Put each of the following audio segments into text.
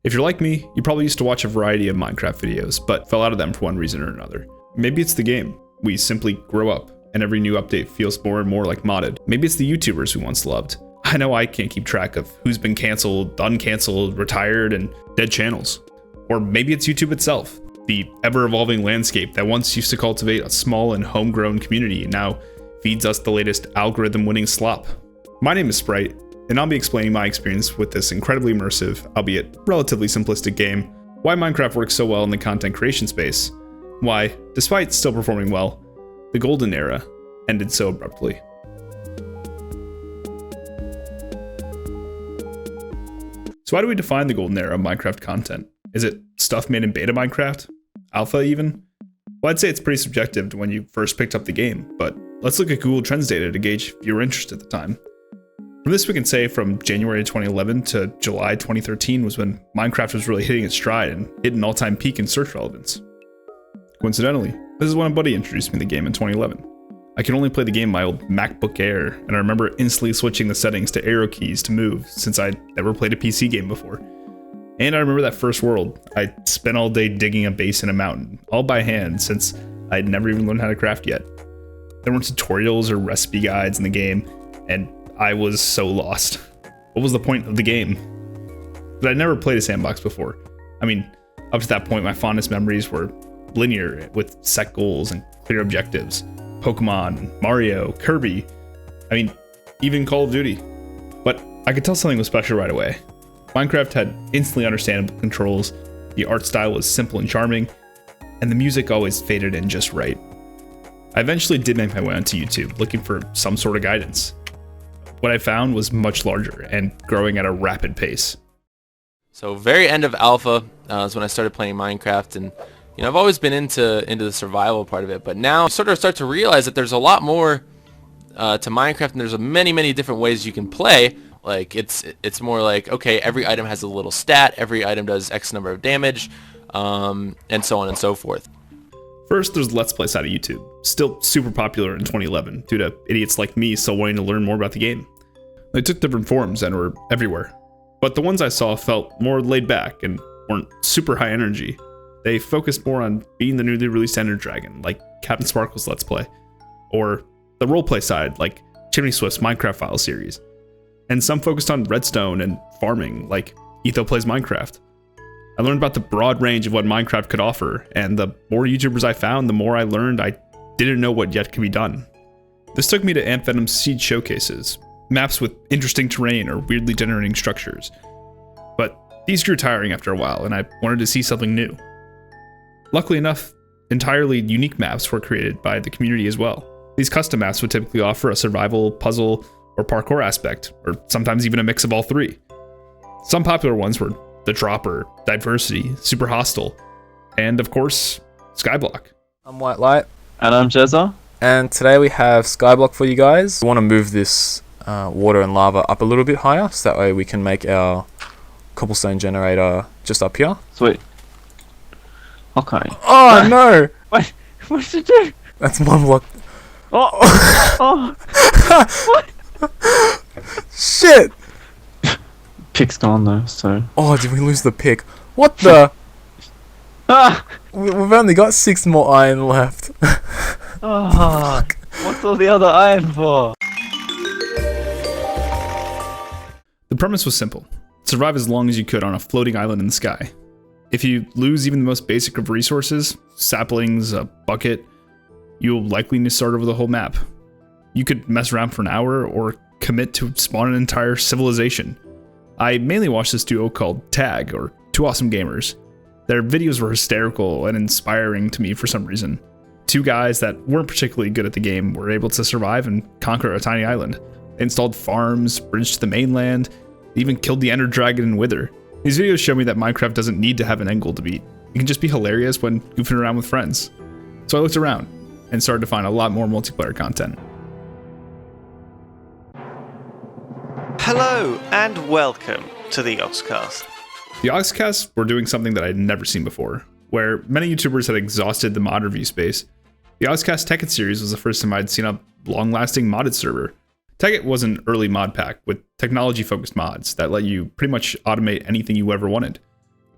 If you're like me, you probably used to watch a variety of Minecraft videos, but fell out of them for one reason or another. Maybe it's the game. We simply grow up, and every new update feels more and more like modded. Maybe it's the YouTubers we once loved. I know I can't keep track of who's been canceled, uncanceled, retired, and dead channels. Or maybe it's YouTube itself, the ever-evolving landscape that once used to cultivate a small and homegrown community now feeds us the latest algorithm-winning slop. My name is Sprite, and I'll be explaining my experience with this incredibly immersive, albeit relatively simplistic game, why Minecraft works so well in the content creation space, why, despite still performing well, the golden era ended so abruptly. So how do we define the golden era of Minecraft content? Is it stuff made in beta Minecraft? Alpha even? Well, I'd say it's pretty subjective to when you first picked up the game, but let's look at Google Trends data to gauge viewer interest at the time. From this we can say from January 2011 to July 2013 was when Minecraft was really hitting its stride and hit an all-time peak in search relevance. Coincidentally, this is when a buddy introduced me to the game in 2011. I could only play the game on my old MacBook Air, and I remember instantly switching the settings to arrow keys to move since I'd never played a PC game before. And I remember that first world. I spent all day digging a base in a mountain, all by hand since I'd never even learned how to craft yet. There weren't tutorials or recipe guides in the game, and I was so lost. What was the point of the game? But I'd never played a sandbox before. I mean, up to that point my fondest memories were linear with set goals and clear objectives. Pokemon, Mario, Kirby, I mean, even Call of Duty. But I could tell something was special right away. Minecraft had instantly understandable controls, the art style was simple and charming, and the music always faded in just right. I eventually did make my way onto YouTube, looking for some sort of guidance. What I found was much larger and growing at a rapid pace. So very end of alpha is when I started playing Minecraft, and I've always been into the survival part of it, but now I sort of start to realize that there's a lot more to Minecraft, and there's many different ways you can play. Like it's more like, okay, every item has a little stat, every item does X number of damage, and so on and so forth. First, there's the Let's Play side of YouTube, still super popular in 2011 due to idiots like me still wanting to learn more about the game. They took different forms and were everywhere, but the ones I saw felt more laid back and weren't super high energy. They focused more on being the newly released Ender Dragon, like Captain Sparkle's Let's Play, or the roleplay side, like Chimney Swift's Minecraft File series. And some focused on redstone and farming, like Etho Plays Minecraft. I learned about the broad range of what Minecraft could offer, and the more YouTubers I found, the more I learned I didn't know what yet could be done. This took me to Ant Venom's seed showcases, maps with interesting terrain or weirdly generating structures. But these grew tiring after a while, and I wanted to see something new. Luckily enough, entirely unique maps were created by the community as well. These custom maps would typically offer a survival, puzzle, or parkour aspect, or sometimes even a mix of all three. Some popular ones were The Dropper, Diversity, Super Hostile, and of course, Skyblock. I'm White Light. And I'm Jezza. And today we have Skyblock for you guys. We want to move this water and lava up a little bit higher, so that way we can make our cobblestone generator just up here. Sweet. Okay. Oh no! Wait, what did you do? That's one block. Oh! What? Shit! Pick's gone though, so... Oh, did we lose the pick? What the? Ah! We've only got 6 more iron left. Oh, what's all the other iron for? The premise was simple. Survive as long as you could on a floating island in the sky. If you lose even the most basic of resources, saplings, a bucket, you'll likely need to start over the whole map. You could mess around for an hour or commit to spawn an entire civilization. I mainly watched this duo called Tag, or Two Awesome Gamers. Their videos were hysterical and inspiring to me for some reason. Two guys that weren't particularly good at the game were able to survive and conquer a tiny island. They installed farms, bridged to the mainland, even killed the Ender Dragon and Wither. These videos show me that Minecraft doesn't need to have an end goal to beat. It can just be hilarious when goofing around with friends. So I looked around and started to find a lot more multiplayer content. Hello and welcome to the Oxcast. The Oxcast were doing something that I'd never seen before. Where many YouTubers had exhausted the mod review space, the Oxcast Tekkit series was the first time I'd seen a long-lasting modded server. Tekkit was an early mod pack with technology-focused mods that let you pretty much automate anything you ever wanted.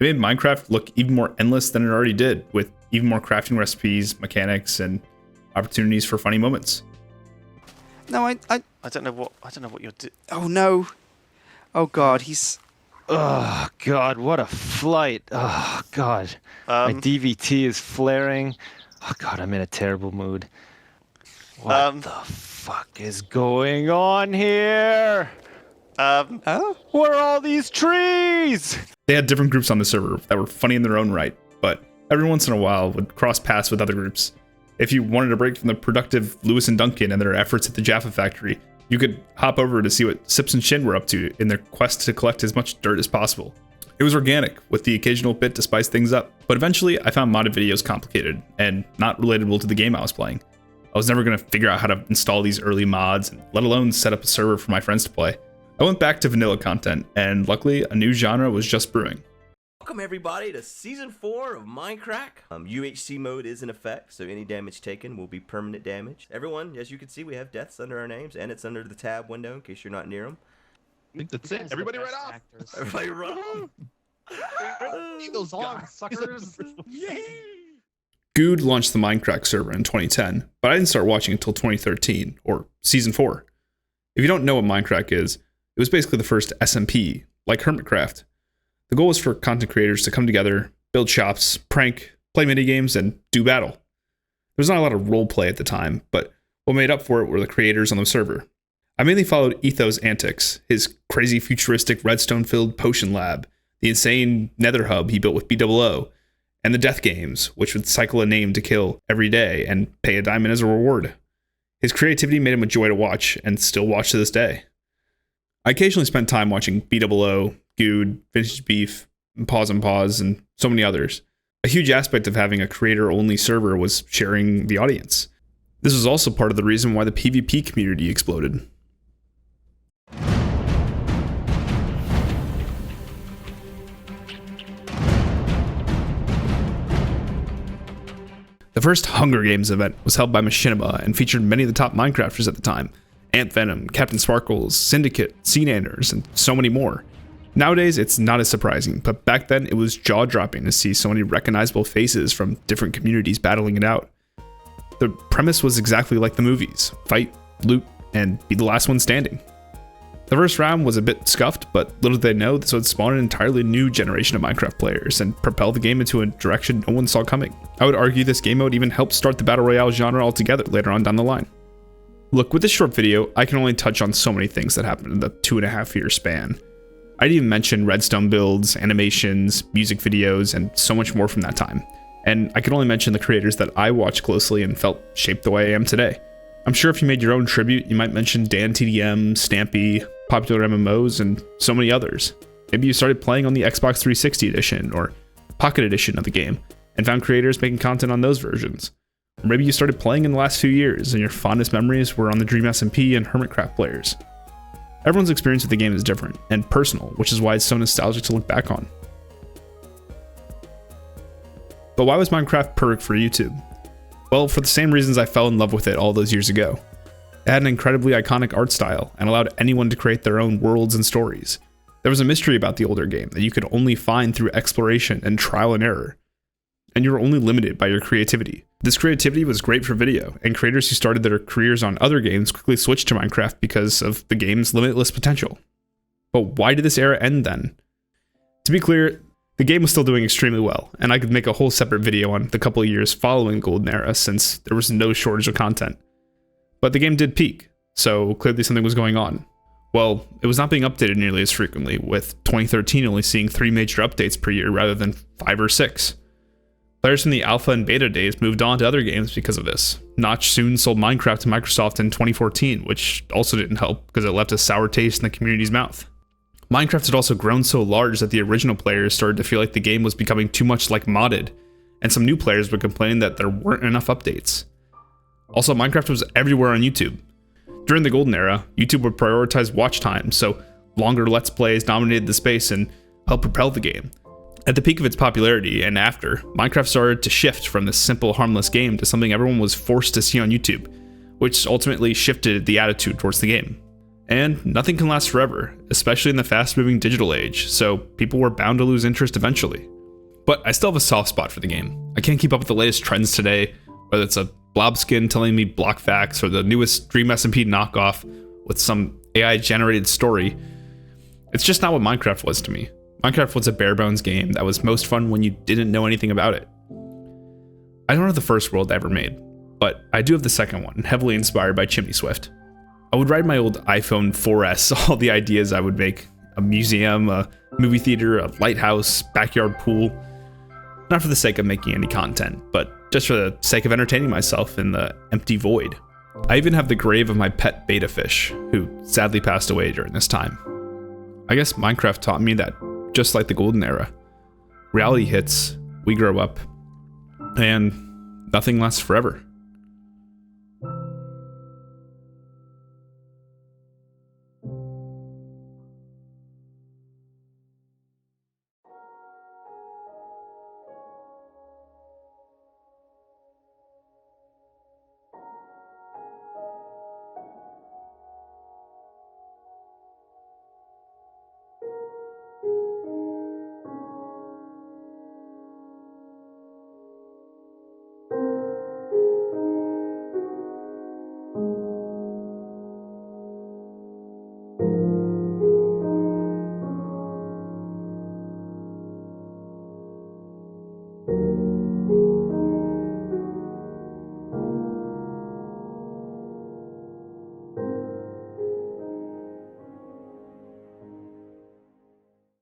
It made Minecraft look even more endless than it already did, with even more crafting recipes, mechanics, and opportunities for funny moments. No, I don't know what you're doing. Oh no. Oh god, he's. Oh god, what a flight. Oh god. My DVT is flaring. Oh god, I'm in a terrible mood. What the fuck is going on here? Oh? What are all these trees? They had different groups on the server that were funny in their own right, but every once in a while would cross paths with other groups. If you wanted a break from the productive Lewis and Duncan and their efforts at the Jaffa factory, you could hop over to see what Sips and Shin were up to in their quest to collect as much dirt as possible. It was organic, with the occasional bit to spice things up, but eventually I found modded videos complicated and not relatable to the game I was playing. I was never going to figure out how to install these early mods, and let alone set up a server for my friends to play. I went back to vanilla content, and luckily a new genre was just brewing. Welcome everybody to Season 4 of Mindcrack. UHC mode is in effect, so any damage taken will be permanent damage. Everyone, as you can see, we have deaths under our names, and it's under the tab window in case you're not near them. I think that's it. Everybody run off. Everybody run off. Leave those on, suckers. Yay! Good launched the Mindcrack server in 2010, but I didn't start watching until 2013, or Season 4. If you don't know what Mindcrack is, it was basically the first SMP, like Hermitcraft. The goal was for content creators to come together, build shops, prank, play minigames, and do battle. There was not a lot of roleplay at the time, but what made up for it were the creators on the server. I mainly followed Etho's antics, his crazy futuristic redstone-filled potion lab, the insane nether hub he built with BOO, and the death games, which would cycle a name to kill every day and pay a diamond as a reward. His creativity made him a joy to watch, and still watch to this day. I occasionally spent time watching BOO, Good, Vintage Beef, Pause and Pause, and so many others. A huge aspect of having a creator-only server was sharing the audience. This was also part of the reason why the PvP community exploded. The first Hunger Games event was held by Machinima and featured many of the top Minecrafters at the time. Ant Venom, Captain Sparkles, Syndicate, Seananders, and so many more. Nowadays, it's not as surprising, but back then it was jaw-dropping to see so many recognizable faces from different communities battling it out. The premise was exactly like the movies: fight, loot, and be the last one standing. The first round was a bit scuffed, but little did they know this would spawn an entirely new generation of Minecraft players and propel the game into a direction no one saw coming. I would argue this game mode even helped start the Battle Royale genre altogether later on down the line. Look, with this short video, I can only touch on so many things that happened in the 2.5-year span. I didn't even mention redstone builds, animations, music videos, and so much more from that time. And I can only mention the creators that I watched closely and felt shaped the way I am today. I'm sure if you made your own tribute, you might mention Dan TDM, Stampy, popular MMOs, and so many others. Maybe you started playing on the Xbox 360 edition or Pocket edition of the game, and found creators making content on those versions. Or maybe you started playing in the last few years, and your fondest memories were on the Dream SMP and Hermitcraft players. Everyone's experience with the game is different and personal, which is why it's so nostalgic to look back on. But why was Minecraft perfect for YouTube? Well, for the same reasons I fell in love with it all those years ago. It had an incredibly iconic art style and allowed anyone to create their own worlds and stories. There was a mystery about the older game that you could only find through exploration and trial and error. And you were only limited by your creativity. This creativity was great for video, and creators who started their careers on other games quickly switched to Minecraft because of the game's limitless potential. But why did this era end then? To be clear, the game was still doing extremely well, and I could make a whole separate video on the couple of years following Golden Era since there was no shortage of content. But the game did peak, so clearly something was going on. Well, it was not being updated nearly as frequently, with 2013 only seeing 3 major updates per year rather than 5 or 6. Players from the alpha and beta days moved on to other games because of this. Notch soon sold Minecraft to Microsoft in 2014, which also didn't help because it left a sour taste in the community's mouth. Minecraft had also grown so large that the original players started to feel like the game was becoming too much like modded, and some new players would complain that there weren't enough updates. Also, Minecraft was everywhere on YouTube. During the Golden Era, YouTube would prioritize watch time, so longer Let's Plays dominated the space and helped propel the game. At the peak of its popularity, and after, Minecraft started to shift from this simple, harmless game to something everyone was forced to see on YouTube, which ultimately shifted the attitude towards the game. And nothing can last forever, especially in the fast-moving digital age, so people were bound to lose interest eventually. But I still have a soft spot for the game. I can't keep up with the latest trends today, whether it's a blob skin telling me block facts or the newest Dream SMP knockoff with some AI-generated story. It's just not what Minecraft was to me. Minecraft was a bare-bones game that was most fun when you didn't know anything about it. I don't have the first world I ever made, but I do have the second one, heavily inspired by Chimney Swift. I would ride my old iPhone 4S, all the ideas I would make. A museum, a movie theater, a lighthouse, backyard pool. Not for the sake of making any content, but just for the sake of entertaining myself in the empty void. I even have the grave of my pet beta fish, who sadly passed away during this time. I guess Minecraft taught me that, just like the golden era, reality hits, we grow up, and nothing lasts forever.